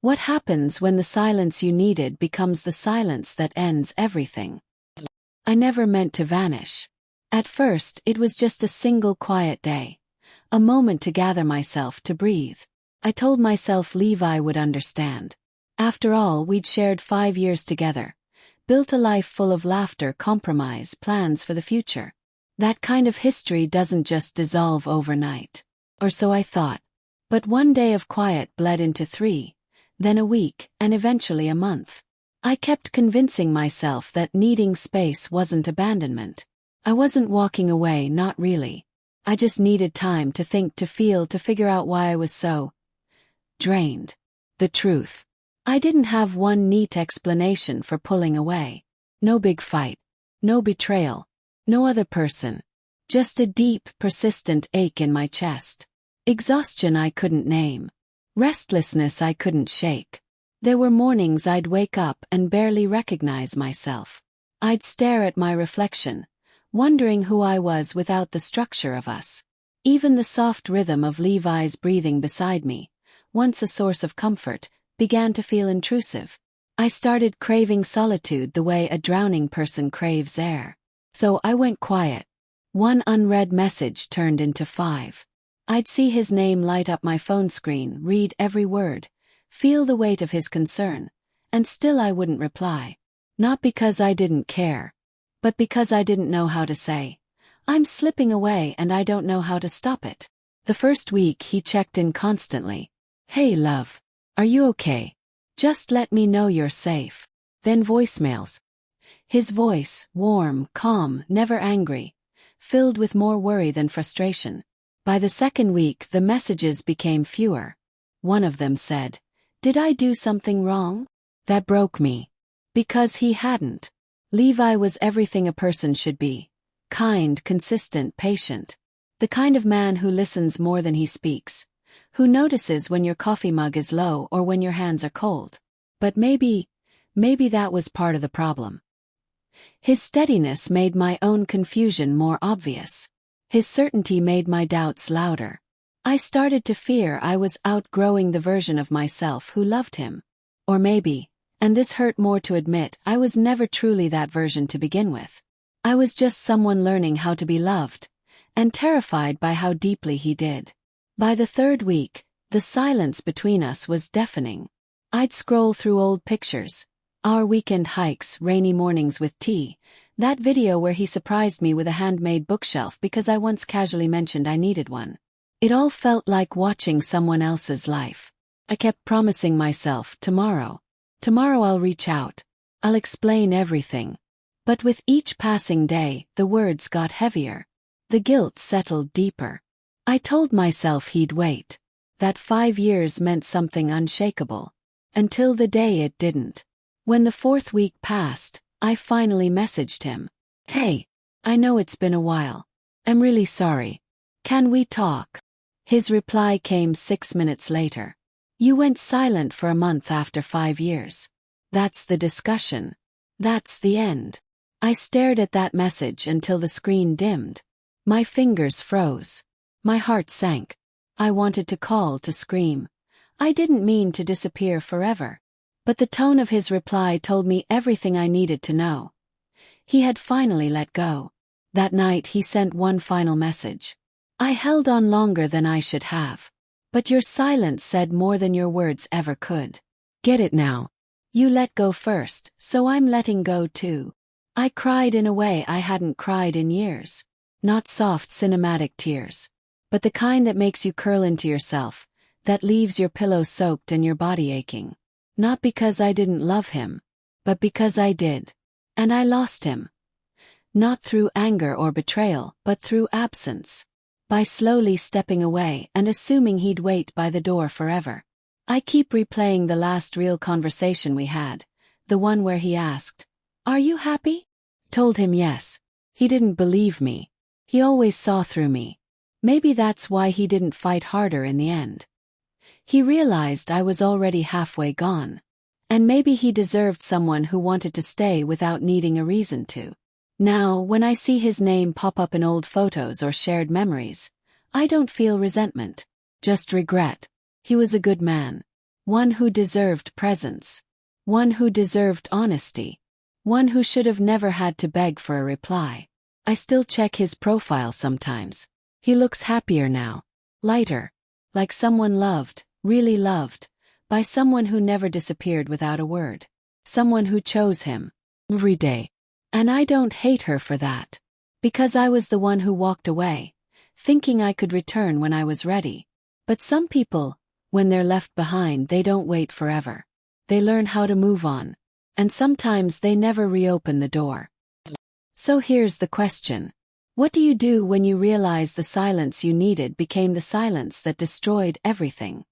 What happens when the silence you needed becomes the silence that ends everything? I never meant to vanish. At first, it was just a single quiet day. A moment to gather myself, to breathe. I told myself Levi would understand. After all, we'd shared 5 years together. Built a life full of laughter, compromise, plans for the future. That kind of history doesn't just dissolve overnight. Or so I thought. But one day of quiet bled into 3, then a week, and eventually a month. I kept convincing myself that needing space wasn't abandonment. I wasn't walking away, not really. I just needed time to think, to feel, to figure out why I was so drained. The truth. I didn't have one neat explanation for pulling away. No big fight. No betrayal. No other person. Just a deep, persistent ache in my chest. Exhaustion I couldn't name. Restlessness I couldn't shake. There were mornings I'd wake up and barely recognize myself. I'd stare at my reflection, wondering who I was without the structure of us. Even the soft rhythm of Levi's breathing beside me, once a source of comfort, began to feel intrusive. I started craving solitude the way a drowning person craves air. So I went quiet. One unread message turned into 5. I'd see his name light up my phone screen, read every word, feel the weight of his concern, and still I wouldn't reply. Not because I didn't care, but because I didn't know how to say, "I'm slipping away and I don't know how to stop it." The first week he checked in constantly. "Hey love, are you okay? Just let me know you're safe." Then voicemails. His voice, warm, calm, never angry, filled with more worry than frustration. By the second week the messages became fewer. One of them said, "Did I do something wrong?" That broke me. Because he hadn't. Levi was everything a person should be. Kind, consistent, patient. The kind of man who listens more than he speaks. Who notices when your coffee mug is low or when your hands are cold. But maybe that was part of the problem. His steadiness made my own confusion more obvious. His certainty made my doubts louder. I started to fear I was outgrowing the version of myself who loved him. Or maybe, and this hurt more to admit, I was never truly that version to begin with. I was just someone learning how to be loved, and terrified by how deeply he did. By the third week, the silence between us was deafening. I'd scroll through old pictures. Our weekend hikes, rainy mornings with tea, that video where he surprised me with a handmade bookshelf because I once casually mentioned I needed one. It all felt like watching someone else's life. I kept promising myself, tomorrow I'll reach out. I'll explain everything. But with each passing day, the words got heavier. The guilt settled deeper. I told myself he'd wait. That 5 years meant something unshakable. Until the day it didn't. When the 4th week passed, I finally messaged him. "Hey, I know it's been a while. I'm really sorry. Can we talk?" His reply came 6 minutes later. "You went silent for a month after 5 years. That's the discussion. That's the end." I stared at that message until the screen dimmed. My fingers froze. My heart sank. I wanted to call, to scream. I didn't mean to disappear forever. But the tone of his reply told me everything I needed to know. He had finally let go. That night he sent one final message. "I held on longer than I should have. But your silence said more than your words ever could. Get it now? You let go first, so I'm letting go too." I cried in a way I hadn't cried in years. Not soft cinematic tears. But the kind that makes you curl into yourself, that leaves your pillow soaked and your body aching. Not because I didn't love him, but because I did. And I lost him. Not through anger or betrayal, but through absence. By slowly stepping away and assuming he'd wait by the door forever. I keep replaying the last real conversation we had, the one where he asked, "Are you happy?" Told him yes. He didn't believe me. He always saw through me. Maybe that's why he didn't fight harder in the end. He realized I was already halfway gone. And maybe he deserved someone who wanted to stay without needing a reason to. Now, when I see his name pop up in old photos or shared memories, I don't feel resentment. Just regret. He was a good man. One who deserved presence. One who deserved honesty. One who should have never had to beg for a reply. I still check his profile sometimes. He looks happier now. Lighter. Like someone loved, really loved, by someone who never disappeared without a word. Someone who chose him. Every day. And I don't hate her for that. Because I was the one who walked away, thinking I could return when I was ready. But some people, when they're left behind, they don't wait forever. They learn how to move on. And sometimes they never reopen the door. So here's the question. What do you do when you realize the silence you needed became the silence that destroyed everything?